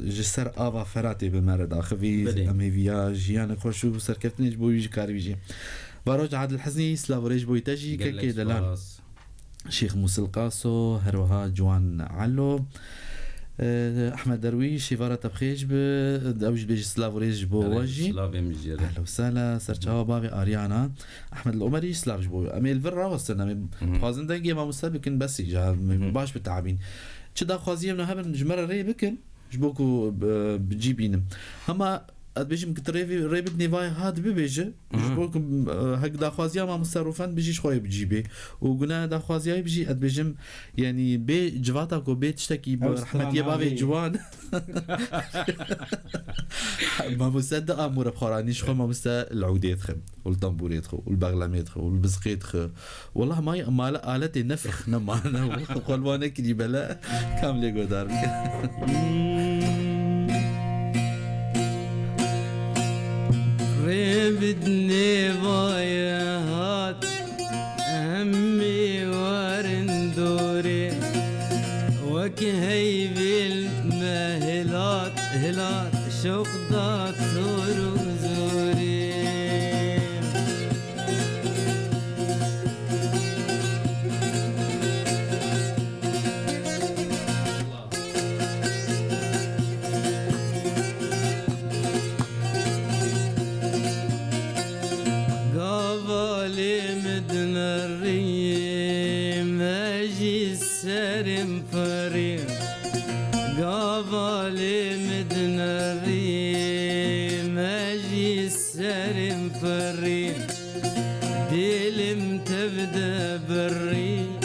جسر آوا فراتی به مرد آخوی امی ویا جیان خوشو سرکفتنیش بویج کاری بیجی باروج عادل حزنی سلاوریج بویتاجی که دلان شيخ موسى القاسو هروها جوان علو احمد درويش شفاره تبخيج اوج بيج سلافوريج بوجي سلافي مجيره اهلا وسهلا سرچاو بابي اريانا احمد العمري سلاف بو اميل فرا وسنا خوازن دنگي ما مسابقين بس جا باش بالتعابين چدا خوازيه من هبن جمره ري بكن جبوكو بجيبين هما بيجم ريبت نيفاي هاد بيجي جبوكم هك دا خوازيه ما مصرفان بيجيش خوي بجيبي وقلنا دا خوازيه بيجي اد بيجم يعني بي جواتك وبيت تشتكي برحمه يا بابي جوان ما مصدق امور بخورانيش خو ما مستا العوديت خم والطنبوريت خو والبغلميت خو والبزقيت خو والله ما آلة نفخ نمانا وقلوانا كدي بلا كامل قدار بدني ضايعات همي ورندوري وكهي بالمهلات هلات شقدات زور وزوري سرم فريم قابلي مدنا الريم اجي السرم فريم ديلم تبدا بالريم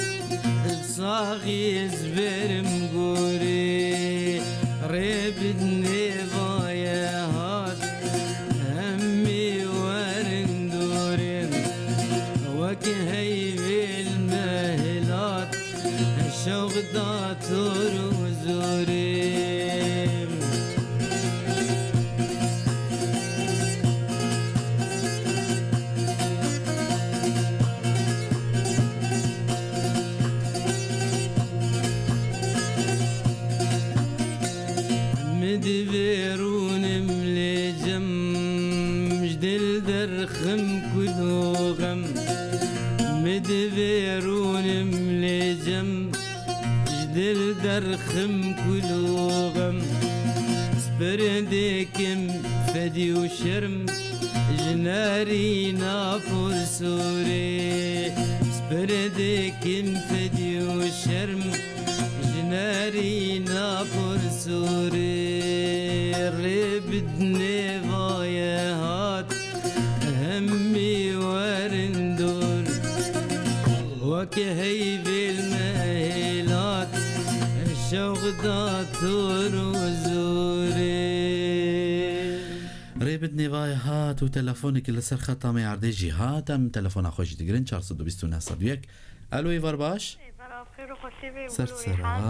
صاغي زبرم قوري ريبدني ضايا هات همي ورندوري وكهي بالمهلات الشوق داتور وزوري مدبرون ملجم جدل درخم كلو غم مدبرون ملجم جدل درخم كلو غم سبردكم فدي وشرم جناري نافور سوري سبردكم فدي وشرم جناري نافور سوري ربدني ضايا هات همي ورندور وكهي بالمهلات الشوق داتور وزوري ريبدني ضايا هات وتلفونك اللي سر خطا ما يعرديجي هات ام تلفون اخوش دقرين 429 صديق الو ايفار باش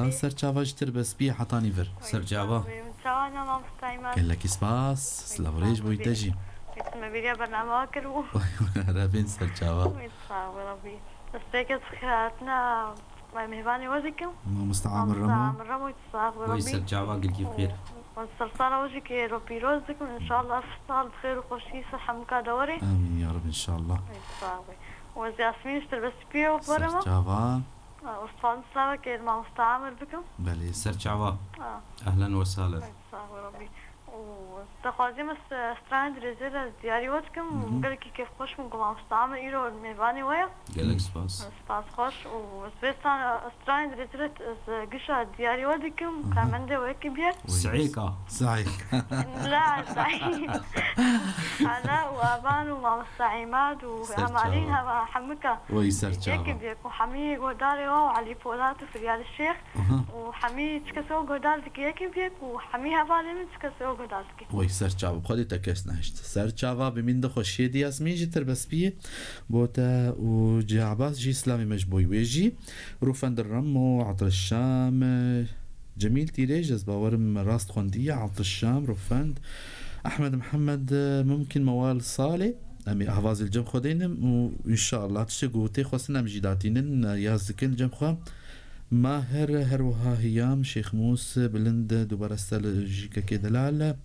سر چاواج تر بس بي حطاني فر سر جاوا قال لك سباس سلاوريج بو يتجي اسمه بيريا برنامج كرو رابين سر چاوا ربي استيقظ خيراتنا ما مهباني وجهكم مستعام الرمو وي سر جاوا قل كيف خير والسلطانة وجهك ربي يرزقكم ان شاء الله افطار بخير وخوشي صحة مكادوري امين يا رب ان شاء الله وزي ياسمين اشتر بس بيو برما سر چاوا وصفان سلامة كير ما مستعامل بكم بلي سر جاوا اهلا وسهلا ربي وتخازيم استراند رزيل دياريوتكم وقال كيف خوش منكم ما مستعامل ايرو الميباني ويا قال لك سباس سباس خوش وسبيستان استراند رزيل قشة دياريوتكم كامنده ويكي بير سعيكا سعيك لا سعيد أنا وأبان وماما السعيمات وهمالينها حمكة وي سر يكي چاوا بيك وحمي قداري وعلي فولات في ريال الشيخ وحمي تكسو قدارتك يكي بيك وحمي هبالي من تكسو قدارتك وي سر چاوا بخودی تکس نهشت سر چاوا بمين ده خوشی دی اسمی جی تر بس بیه بوتا و جي عباس جي اسلامي مجبوي ويجي روفند الرمو عطر الشام جميل تيريج باورم راست خوندية عطر الشام روفند احمد محمد ممكن موال صالح امي اهواز الجم خودينم وان شاء الله تشتقو تيخوصنا مجيداتينن يازكن جم خوا ماهر هروها هيام شيخ موس بلند دوبارستال جيكا كدلال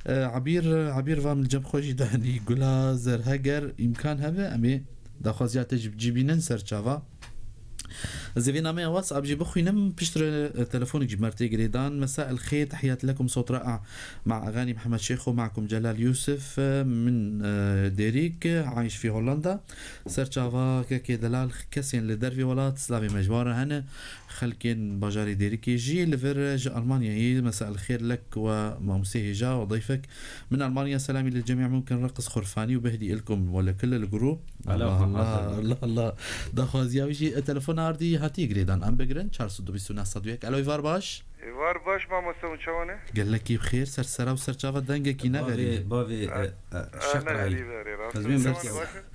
عبير فام الجم خوشي دهني قولها زر هجر امكان هبه امي داخوازيات جيبينن سرچاوا زيفينا مي واتساب جي بخوينم بشتر تلفونك جمرتي قريدان مساء الخير تحيات لكم صوت رائع مع اغاني محمد شيخ ومعكم جلال يوسف من ديريك عايش في هولندا سرچاوا كي دلال كسين لدرفي ولات سلامي مجوار هنا خلكين باجاري ديريك يجي لفرج المانيا هي مساء الخير لك وموسيه جا وضيفك من المانيا سلامي للجميع ممكن رقص خرفاني وبهدي لكم ولا كل الجروب الله داخوازيا ويجي تلفون عردي هاتي قريدان ام بقرن 429 صدويك الو ايفار باش ما مسوون شلونه قال لك كيف خير سرسرا وسرچاوا دنگك نبري بافي شقراي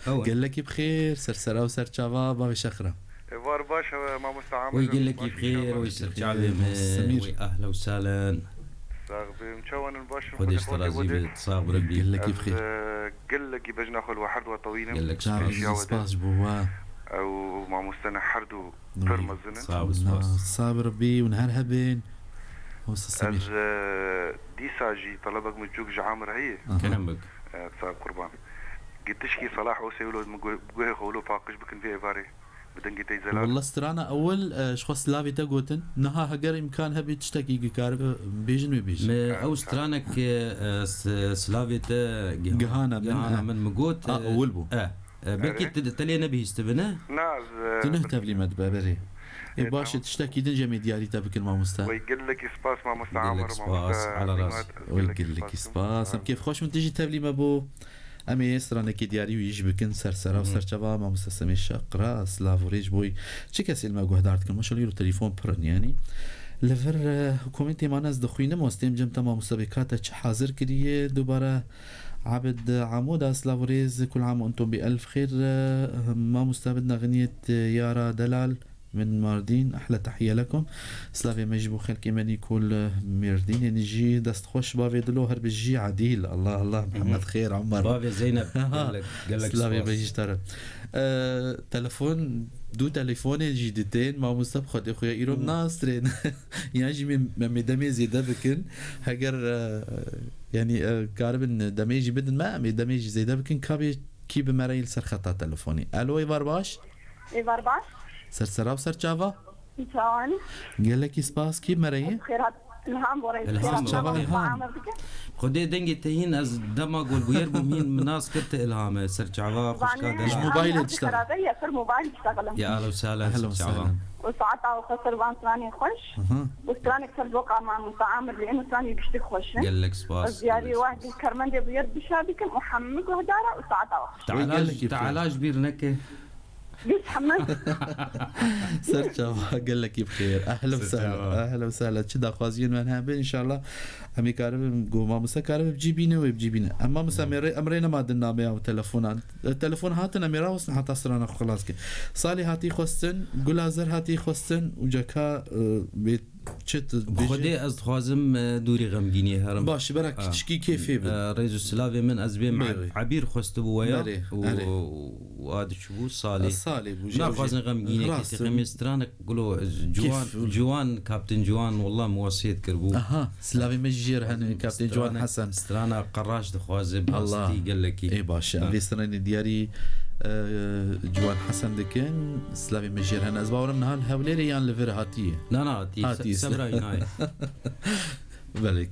قال لك بخير سرسرا وسرچاوا بافي شخرا ايفار باش ما مستعامل ويقول لك بخير ويسرجع لي اهلا وسهلا صاغبي مشون الباشا خدي اشترازي صاغب ربي قال لك بخير قال لك باش ناخذ واحد وطويله قال لك سباس بوا او ما مستنى حردو ترمزنا صابر ربي ونهار هبين هو سمير دي ساجي طلبك من جوج عامر هي كلامك صاحب قربان قلتش كي صلاح وسيولو مقوه خولو باقش بكن في ايفاري والله استرانا اول شخص لافي تاغوتن نها هجر امكان هبي تشتكي كارب بيجن بيجن او استرانك سلافيت جهانا من مقوت اولبو بلكي تلينا به استبنا ناز تنهتف لي مدبري باش تشتكي دنجا ميديالي تبك الماموستا ويقول لك سباس ما مستعمر سباس على راس ويقول لك سباس كيف خوش من تجي تبلي مابو امي سرانكي دياري ويجي بكن سرسرا وسرچوا ما مستسمي شقرا سلافوريج بوي چكسل ما گهدارت كن ماشالله رو تليفون برن يعني لفر حكومتي ما ناس دخوينه مستم جم تمام مسابقات حاضر كريه دوباره عبد عمود اسلافوريز كل عام وانتم بألف خير ما مستبدنا غنية يارا دلال من ماردين احلى تحيه لكم سلافي مجبو خير كمان يكون ميردين يعني جي دست خوش بافي دلو هرب الجي عديل الله الله محمد خير عمر بافي زينب قال لك سلافي بيجي ترى تلفون دو تليفون جديدين ما مستب خد اخويا ايروم ناصرين يعني من مدامي زيدا بكن هاجر يعني قارب دميجي بدن ما دميجي زيدا بكن كابي كي بمرايل سر خطا تلفوني الو ايفار باش ايفار باش سرسرا وسرچاوا ثواني قال لك سباس كي مريه خيرات الهام الهام خدي دنگي تهين از دما قول بوير بمين مناس كرت الهام سرچاوا خوش مش موبايل تشتغل يا سر موبايل تشتغل يا اهلا وسهلا اهلا وسهلا وساعتها وخسر بان ثاني خوش وثاني كسر بوقع مع متعامل لانه ثاني بيشتي خوش قال لك سباس زياري واحد الكرمن دي بير بشابك محمد وهداره وساعتها تعالاش بير نكه سرچا قال لك بخير اهلا وسهلا اهلا وسهلا تشدا خوازين من هابين ان شاء الله امي كارب قوما مسكارب بجيبينا وبجيبينا اما مسامر امرنا ما دنا ميا تليفونات التليفون هاتنا ميرا وسن حتى سرنا خلاص كي صالي هاتي خوستن قلازر هاتي خوستن وجكا بيت چت خودي از خوازم دوري غمگيني هرم باش برك تشكي كيفي رئيس السلافي من ازبي عبير خوست بويا واد شبو صالي لا خوازن غمگيني كي غمسترانك قولوا جوان كابتن جوان والله موصيت كربو سلافي مجير هن كابتن جوان حسن سترانا قراش دخوازم الله قال لك اي باشا في سنه دياري جوان حسن دكن سلافي مجير هنا زباورن هال هوليري يان لفر هاتيه لا هاتي سبراي ناي بالك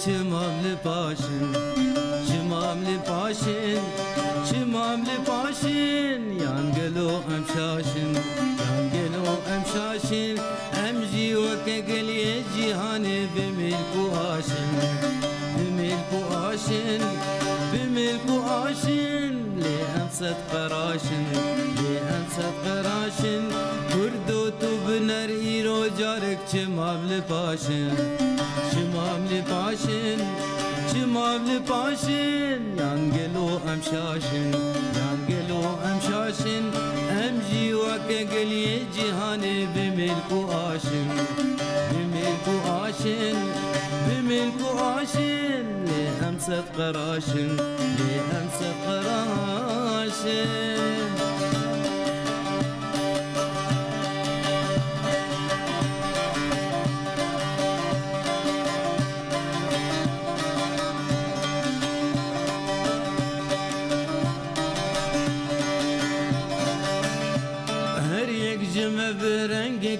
çimamlı paşın çimamlı paşın yangelo emşaşın emji ve geliye cihane bimilku aşın li emsat qarashin kurdu tu biner iro jarek çimamlı paşın yangelo emşaşın emji ve geliye cihane bimilku aşın li emsat qarashin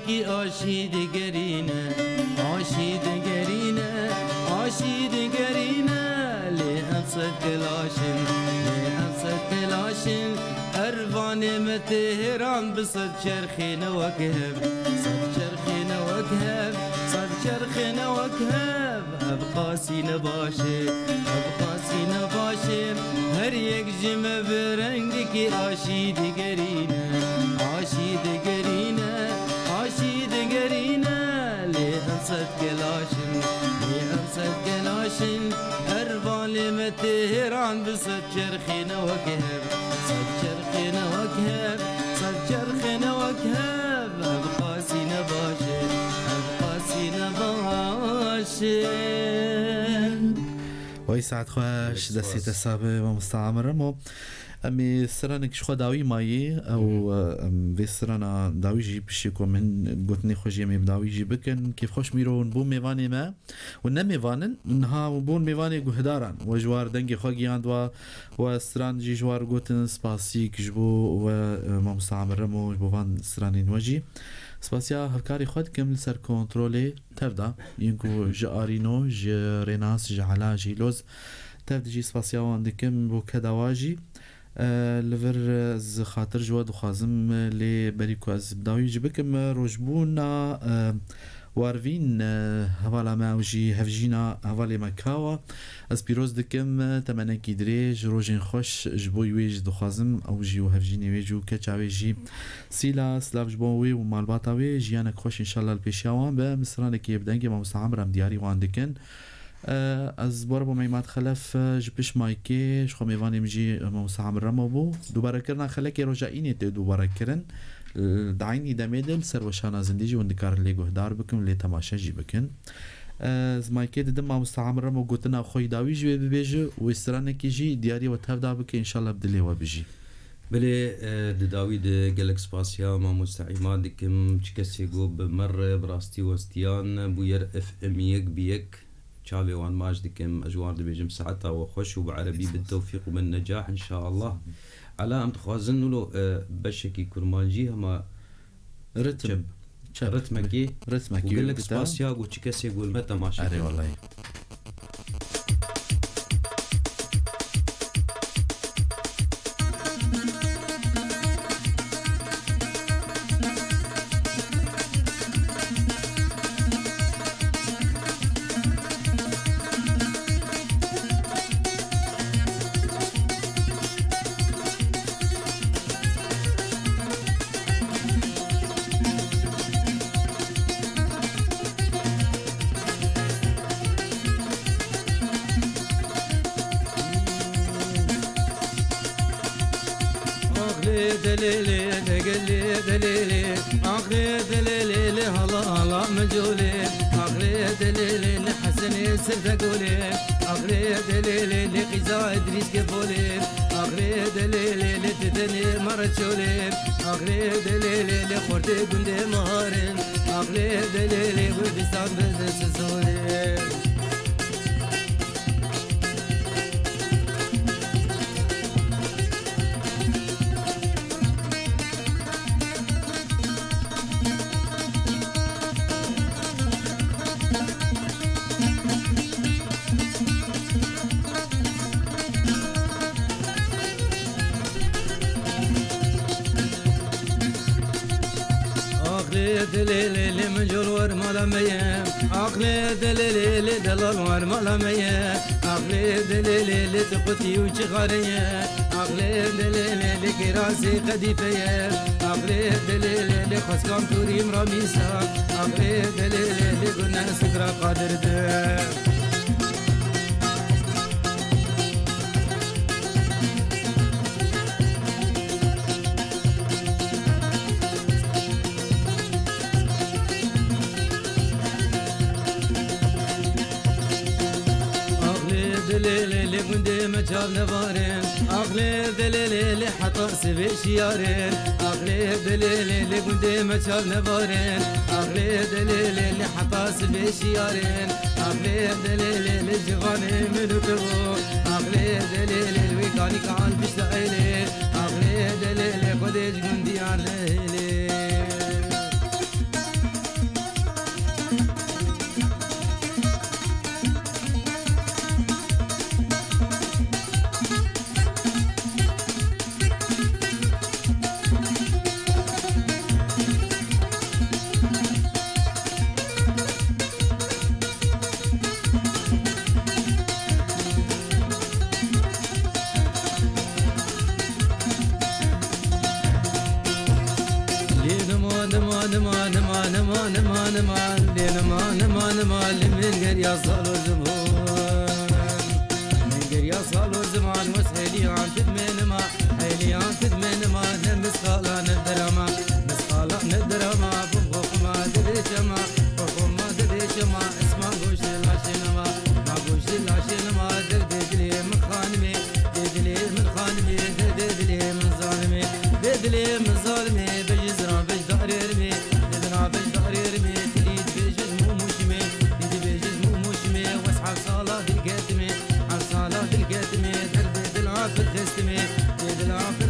ki aşid gerine le emsat kelaşin ervane me Tehran bisad çerxine vekhev abqasine başı her yek jime berengi ki aşid gerine li emsat kelaşin ervane me Tehran bisad çerxine vekhev abqasine başı ويسعد خوش دسيت السابق ومستعمر مو امي سرانك شخو داوي ماي او في سرانا داوي جي بشيكو من قوتني خوش يمي بداوي جي بكن كيف خوش ميرون بون ميواني ما ونمي فانن انها بون ميواني قهداران وجوار دنگي خوغي اندوا وسران جي جوار قوتن سباسيك جبو ومستعمر مو جبو فان سراني نوجي سپاسیا هفکاری خود کم لسر کنترل تفدا ينكو جارينو جريناس جعلا جيلوز تفدا جي سپاسیا واندكم بو كدواجي لفر از خاطر جواد وخازم لي بريكو از بداوي جبكم روجبونا وارفين هوالا ماوجي هفجينا هوالي مكاوا از بيروز دكم تمنكي دريج روجين خوش جبوي ويج دخازم او جيو هفجيني ويجو كچاوي جي سيلا سلاف جبوي ومالباتاوي جيانك خوش ان شاء الله البيشاوان بمصرانك يبدنگي ما مستعمر ام دياري وان دكن از باربو ميمات خلف جبش مايكي شخو ميواني مجي ما مستعمر رمبو دوباره كرنا خلكي رجائيني تي دوباره كرن دعيني دميدل سر وشانا زنديجي وندكار اللي قهدار بكم اللي تماشا جي بكن زمايكي دم ما مستعمر رمو قوتنا خوي داوي جوي ببيجو ويسترانكي جي دياري وتهفدا بك ان شاء الله بدلي وبيجي بلي داويد جالكس باسيا ما مستعيمات دكم تشكسي قوب مر براستي وستيان بوير اف ام يك بيك شافي وان ماج دكم اجوار دبيجم ساعتها وخش وبعربي بالتوفيق وبالنجاح ان شاء الله على ام تخوازن له بشكي كرمانجي هما رتمكي وقال لك سباسيا وتشكسي يقول متى ما شاء الله والله تقتي وشغارية أغلى دليل كراسي قديفية أغلى دليل خسكام توري مراميسا أغلى دليل قلنا سكرة قادر ده مجال نبارين أغلب دليل حتى سبي شيارين أغلب دليل قندي مجال نبارين أغلب دليل حتى سبي شيارين أغلب دليل جواني ملوكو أغلب دليل ويكاني كان بشتايلي أغلب دليل قديش قندي عليلي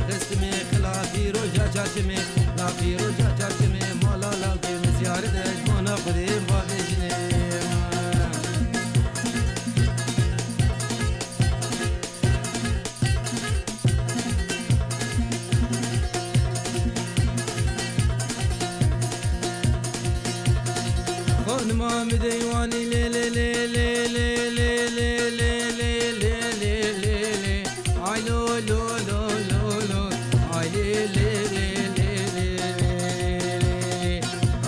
خستمي خلافي روح ما مديواني لي لي لي لي لي لي لي لي لي لي لي لي لي اي لو لو لو لو لو اي لي لي لي لي لي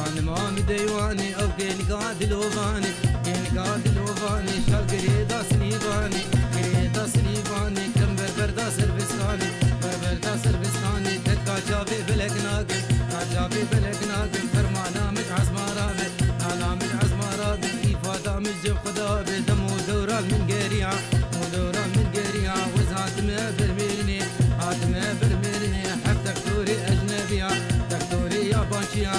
انا ما مديواني او كان قاعد لوفاني كان قاعد لوفاني شال قريدا سليباني قريدا سليباني كم بردا سربستاني بردا سربستاني تكا جابي بلك ناقل جابي بلك ناقل فرمانا مش عزمارابي انا مش عزمارابي إفادة من جب خدابي دمو دوران من قريعة ودوران من قريعة وزهات ما برميني هات ما برميني حب تكتوري أجنبية تكتوري يابانشية